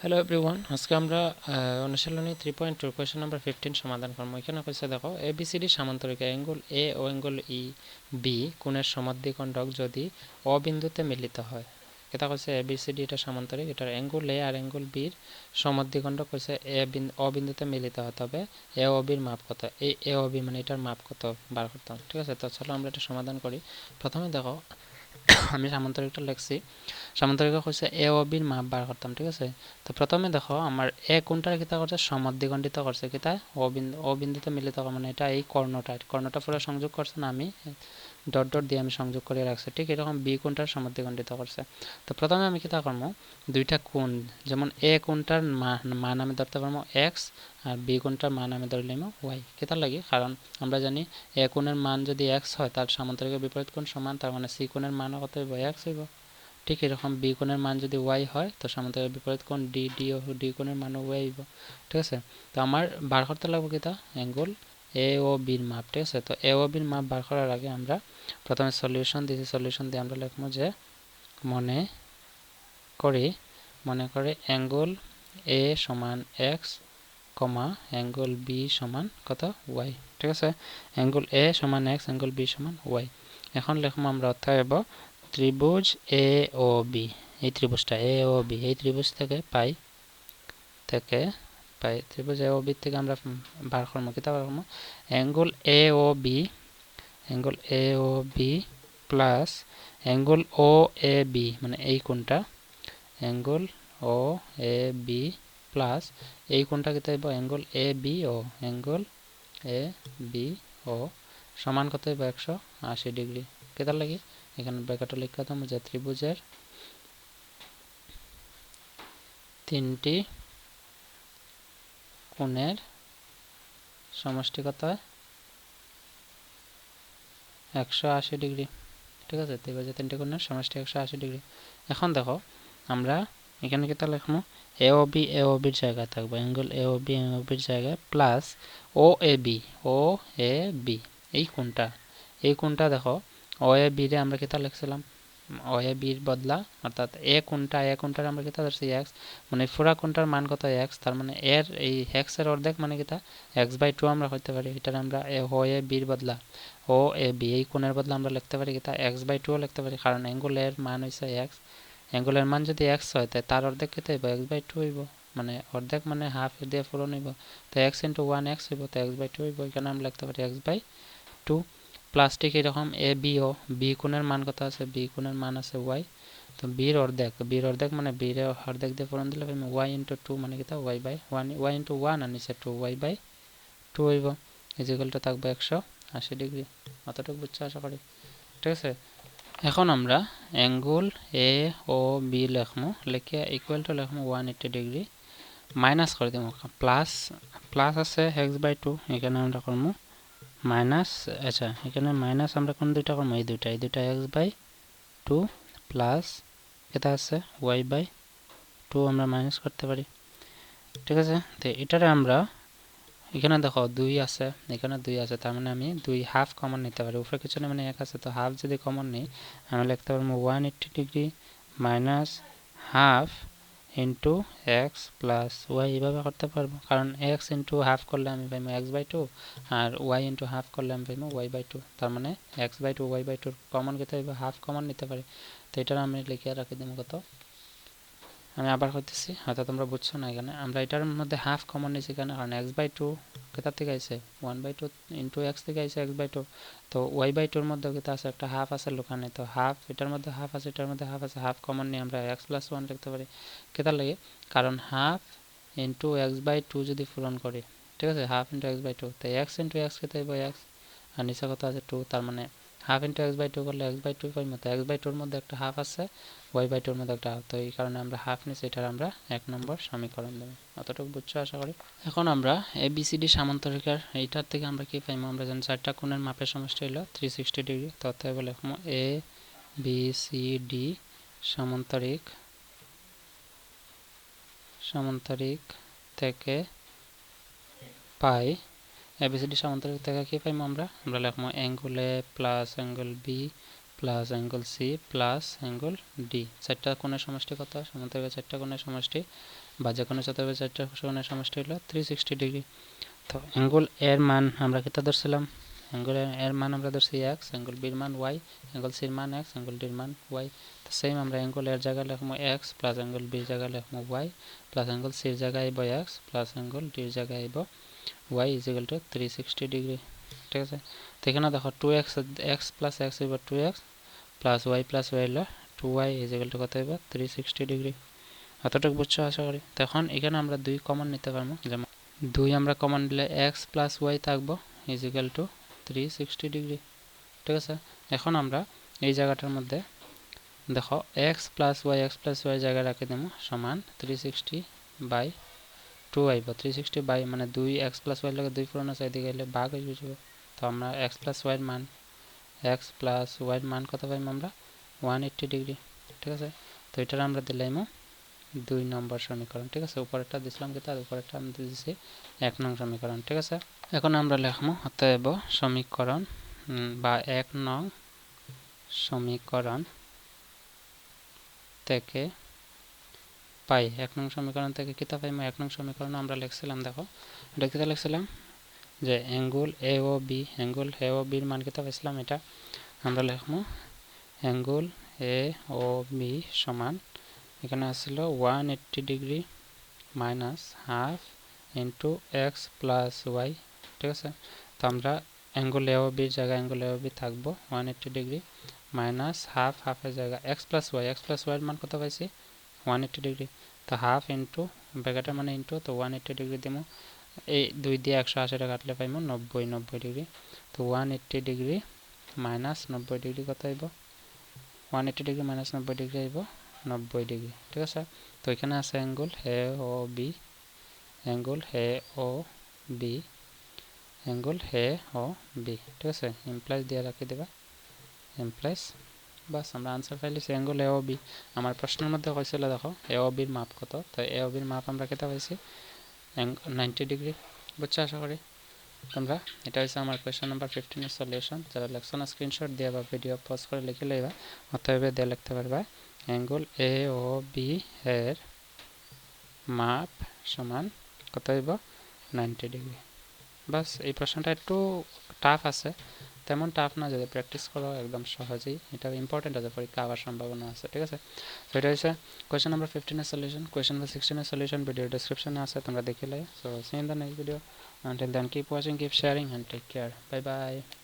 Hello everyone, আজকে আমরা অনুশীলনী 3.2 কোয়েশ্চেন নাম্বার 15 সমাধান করব। এখানে কইছে দেখো এবিসিডি সামান্তরিক অ্যাঙ্গেল এ ও অ্যাঙ্গেল ই বি কোণের সমদ্বিখণ্ডক যদি অ বিন্দুতে মিলিত হয়। এটা কইছে এবিসিডি এটা সামান্তরিক, এটার অ্যাঙ্গেল এ আর অ্যাঙ্গেল বির সমদ্বিখণ্ডক কইছে অ বিন্দুতে মিলিত হয়, তবে এ ও বির মাপ কত, এই এ ও বি মানে এটার মাপ কত বার করতাম। ঠিক আছে, তো চলো আমরা এটা সমাধান করি। প্রথমে দেখো আমি সামান্তরিকটা লিখছি, সামান্তরিক হচ্ছে এ ও বির মাপ বার করতাম। ঠিক আছে, তো প্রথমে দেখো আমার এ কোণটার কিতা করছে সমদ্বিখণ্ডিত করছে, কিতা ও বিন্দুতে মিলিত মানে এটা এই কর্ণটা পুরো সংযোগ করছে না, আমি ডট ডট দিয়ে আমি সংযোগ করে রাখছি। ঠিক এরকম বি কোণটার সমদ্বিখণ্ডিত করছে। তো প্রথমে আমি কিতা করবো, দুইটা কোণ যেমন এ কোণটার মান আমি ধরতে পারবো এক্স আর বি কোণটার মান আমি ধরে নিলাম ওয়াই। কিতার লাগি, কারণ আমরা জানি এ কোণের মান যদি এক্স হয় তার সামান্তরিকের বিপরীত কোণ সমান, তার মানে সি কোণের মানও কত হইব, এক্স হইব। ঠিক এরকম বি কোণের মান যদি ওয়াই হয় তো সামান্তরিকের বিপরীত কোণ ডি কোণের মানও ওয়াই হইব। ঠিক আছে, তো আমার বার করতে লাগবো কিতা, অ্যাঙ্গেল এ ও বির মাপ। ঠিক আছে, তো এ ও বির মাপ বার করার আগে আমরা প্রথমে সলিউশন দিয়েছি, সলিউশন দিয়ে আমরা লিখবো যে মনে করি অ্যাঙ্গেল এ সমান এক্স কমা অ্যাঙ্গেল বি সমান কত ওয়াই। ঠিক আছে, অ্যাঙ্গেল এ সমান এক্স, অ্যাঙ্গেল বি সমান ওয়াই। এখন লিখবো আমরা অর্থাৎ ত্রিভুজ এ ও বি, এই ত্রিভুজটা এ ও বি, এই ত্রিভুজ থেকে পাই ত্রিভুজ এ ও বি থেকে আমরা বার করবো কিতা বার করবো, angle A O B, angle A O B plus angle O A B মানে এই কোণটা, angle O A B plus এই কোণটা কিতা হইব, angle A B O, angle A B O সমান কত হইব 180 ডিগ্রি। কেতার লাগি এখানে ব্র্যাকেটে লিখা দাম যে ত্রিভুজের তিনটি কোণের সমষ্টি কত হয় 180 ডিগ্রি। ঠিক আছে, ত্রিভুজের তিনটি কোণের সমষ্টি 180 ডিগ্রি। এখন দেখো আমরা এখানে কিতা লিখবো, এ ও বির জায়গায় থাকবে অ্যাঙ্গেল এ ও বির জায়গায় প্লাস ও এ বি এই কোণটা দেখো ও এ বি রে আমরা কিতা লিখছিলাম, ও এ বির বদলা অর্থাৎ এ কোণটার আমরা কিতা ধরছি এক্স, মানে পুরা কোণটার মান কত এক্স, তার মানে এর এই এক্স এর অর্ধেক মানে কিতা x/2 আমরা করতে পারি। এটার আমরা ও এ বির বদলা ও এ বি এই কোণের বদলা আমরা লিখতে পারি কিতা x/2 লিখতে পারি, কারণ অ্যাঙ্গেলের মান হইছে এক্স। অ্যাঙ্গেলের মান যদি এক্স হয় তাই তার অর্ধেক কিতা হইব x/2 হইব, মানে অর্ধেক মানে হাফ দিয়ে পূরণ হইব, তো x × 1 x হইব, তো x/2 হইব। এখানে আমরা লিখতে পারি x/2 প্লাস। ঠিক এরকম এ বি ও বি কোণের মান কত আছে, বি কোণের মান আছে ওয়াই, তো বির অর্ধেক মানে বির অর্ধেক দিয়ে পূরণ দিলে ওয়াই × 2 মানে কিতা ওয়াই/1, ওয়াই × 1 আর নিচে 2 ওয়াই/2 হইব, ইজিক্যাল টু থাকবে 180 ডিগ্রি। অতটুকু বুঝছো আশা করি। ঠিক আছে, এখন আমরা অ্যাঙ্গেল এ ও বি লিখবো, লিখে ইকুয়াল টু লিখবো 180 ডিগ্রি, মাইনাস করে দেবো প্লাস আছে x/2, এখানে আমরা করবো মাইনাস। আচ্ছা, এখানে মাইনাস আমরা কোন দুইটা করবো, এই দুইটা x/2 প্লাস এটা আছে y/2 আমরা মাইনাস করতে পারি। ঠিক আছে, তো এটারে আমরা এখানে দেখো 2 আছে, এখানে 2 আছে, তার মানে আমি 2 হাফ কমন নিতে পারি, উপরে কিছু মানে 1 আছে, তো হাফ যদি কমন নিই আমি লিখতে পারবো 180 degree minus half into X plus Y, এইভাবে করতে পারবো, কারণ এক্স ইন্টু হাফ করলে আমি পাইবো x/2 আর ওয়াই ইন্টু হাফ করলে আমি পাইবো y/2, তার মানে x/2 y/2 কমন খেতে হইব, হাফ কমন নিতে পারি। তো এটা আমি লিখে রাখি দেবো কত, আমি আবার করতেছি, হয়তো তোমরা বুঝছো না। এখানে আমরা এটার মধ্যে হাফ কমন নিয়েছি কেন, কারণ x/2 কোথা থেকে আইছে 1/2 ইন্টু এক্স থেকে আইছে x/2, তো y/2 মধ্যে কোথা আছে একটা হাফ আছে লুকানে, তো হাফ এটার মধ্যে হাফ আছে, এটার মধ্যে হাফ আছে, হাফ কমন নিয়ে আমরা x+1 লিখতে পারি। কেতার লাগে, কারণ হাফ ইন্টু x/2 যদি পূরণ করি, ঠিক আছে, হাফ ইন্টু x/2, তো এক্স ইন্টু এক্স কেতে হইব এক্স, আর নিচে কত আছে 2, তার মানে হাফ ইন্টু x/2 করলে x/2 পাইব, তো x/2 মধ্যে একটা হাফ আছে, y/2 মধ্যে একটা হাফ, তো এই কারণে আমরা হাফ নিচ্ছি, এটার আমরা 1 নম্বর সমীকরণ দেবো। অতটুকু বুঝছো আশা করি। এখন আমরা এবিসিডি সামান্তরিকার এইটার থেকে আমরা কি পাইবো, আমরা জানি চারটা কোণের মাপের সমষ্টি হলো 360 ডিগ্রি, তো অতএব লিখবো এ বি সি ডি সামান্তরিক থেকে পাই, এবিসিডি সামান্তরিক থেকে কি পাইবো আমরা লিখবো angle A plus angle B plus angle C plus angle D, চারটা কোণের সমষ্টি কত, সামান্তরিকের চারটা কোণের সমষ্টি বা যে কোনো চতুর্ভুজ চারটা কোণের সমষ্টি হলো 360 ডিগ্রি। তো অ্যাঙ্গেল এর মান আমরা কিতা ধরছিলাম, অ্যাঙ্গেল এর মান আমরা ধরছি x, অ্যাঙ্গেল বির মান y, অ্যাঙ্গেল সির মান x, অ্যাঙ্গেল ডির মান y। তো সেম আমরা অ্যাঙ্গেল এর জায়গায় লিখবো x প্লাস অ্যাঙ্গেল বির জায়গায় লিখবো y প্লাস অ্যাঙ্গেল সির জায়গায় আইব x প্লাস অ্যাঙ্গেল ডির জায়গায় আইব y ইকুয়াল টু 360 ডিগ্রি। ঠিক আছে, তো এখানে দেখো 2x x প্লাস x হইব 2x plus y plus y হলো 2y ইকুয়াল টু কত হইব 360 ডিগ্রি। এতটুকু বুঝছো আশা করি। তো এখন এখানে আমরা 2 কমন নিতে পারবো, যেমন 2 আমরা কমন নিলে x প্লাস y থাকবো ইকুয়াল টু 360 ডিগ্রি। ঠিক আছে, এখন আমরা এই জায়গাটার মধ্যে দেখো x প্লাস y জায়গায় রাখি দেবো সমান 360 বাই 2 আইব। 360 বাই মানে 2x প্লাস y লগে 2 পূরণ আছে, এদিকে গেলে ভাগ হয়ে যাবে। তো আমরা x প্লাস y এর মান কত পাইম আমরা 180 ডিগ্রি। ঠিক আছে, তো এটার আমরা দিলাম 2 নম্বর সমীকরণ। ঠিক আছে, উপরেরটা দিছিলাম কি, তার উপরেরটা আমরা দিয়েছি 1 নং সমীকরণ। ঠিক আছে, এখন আমরা লিখবো অতএব সমীকরণ বা 1 নং সমীকরণ থেকে পাই। 1 নং সমীকরণ থেকে কিতা পাইম, 1 নং সমীকরণ আমরা লিখছিলাম, দেখো এটা কিতা লিখছিলাম যে angle A O B, angle A O বির মান কিতা পাইছিলাম, এটা আমরা লিখবো অ্যাঙ্গেল এ ও বি সমান এখানে আসছিল 180 degree minus half into X plus Y. ঠিক আছে, তো আমরা অ্যাঙ্গেল এ ও বির জায়গায় অ্যাঙ্গেল এ ও বি থাকবো 180 ডিগ্রি মাইনাস হাফের জায়গায় এক্স প্লাস ওয়াইয়ের মান কত পাইছি 180 ডিগ্রি। তো হাফ ইন্টু ব্র্যাকেটের মানে ইন্টু, তো 180 ডিগ্রি দিব, এই 2 দিয়ে 180 কাটলে পাইব 90 ডিগ্রি। তো 180 ডিগ্রি মাইনাস 90 ডিগ্রি কত আইব, 180 ডিগ্রি মাইনাস 90 ডিগ্রি আইব 90 ডিগ্রি। ঠিক আছে, তো এখানে আছে angle A O B, angle A O B, angle A O B. ঠিক আছে, ইমপ্লাইজ দিয়ে রাখি দেবা, ইমপ্লাইজ, বাস আমরা আনসার পাইছি অ্যাঙ্গেল এ ও বি। আমার প্রশ্নের মধ্যে কইছিল দেখো এ ও বির মাপ কত, তো এ ও বির মাপ আমরা কেটে পাইছি 90 ডিগ্রি। বুঝছো আশা করি তোমরা। এটা হচ্ছে আমার কোয়েশ্চন নাম্বার 15 এর সলিউশন। যারা লেখছো না স্ক্রিনশট দিয়ে বা ভিডিও পজ করে লিখে লইবা, অতএব দিয়ে লিখতে পারবা অ্যাঙ্গেল এ ও বি এর মাপ সমান কত হইব 90 ডিগ্রি। বাস এই প্রশ্নটা একটু টাফ আছে, তেমন টাফ না, যদি প্র্যাকটিস করো একদম সহজেই, এটা ইম্পর্টেন্ট আছে, পরীক্ষা আবার সম্ভাবনা আছে। ঠিক আছে, তো এটা হচ্ছে কোয়েশ্চন নাম্বার 15 এর সলিউশন। কোয়েশ্চন নাম্বার 16 এর সলিউশন ভিডিও ডেসক্রিপশনে আছে, তোমরা দেখে লাই। So see in the next video, until then keep watching, keep sharing and take care. Bye bye.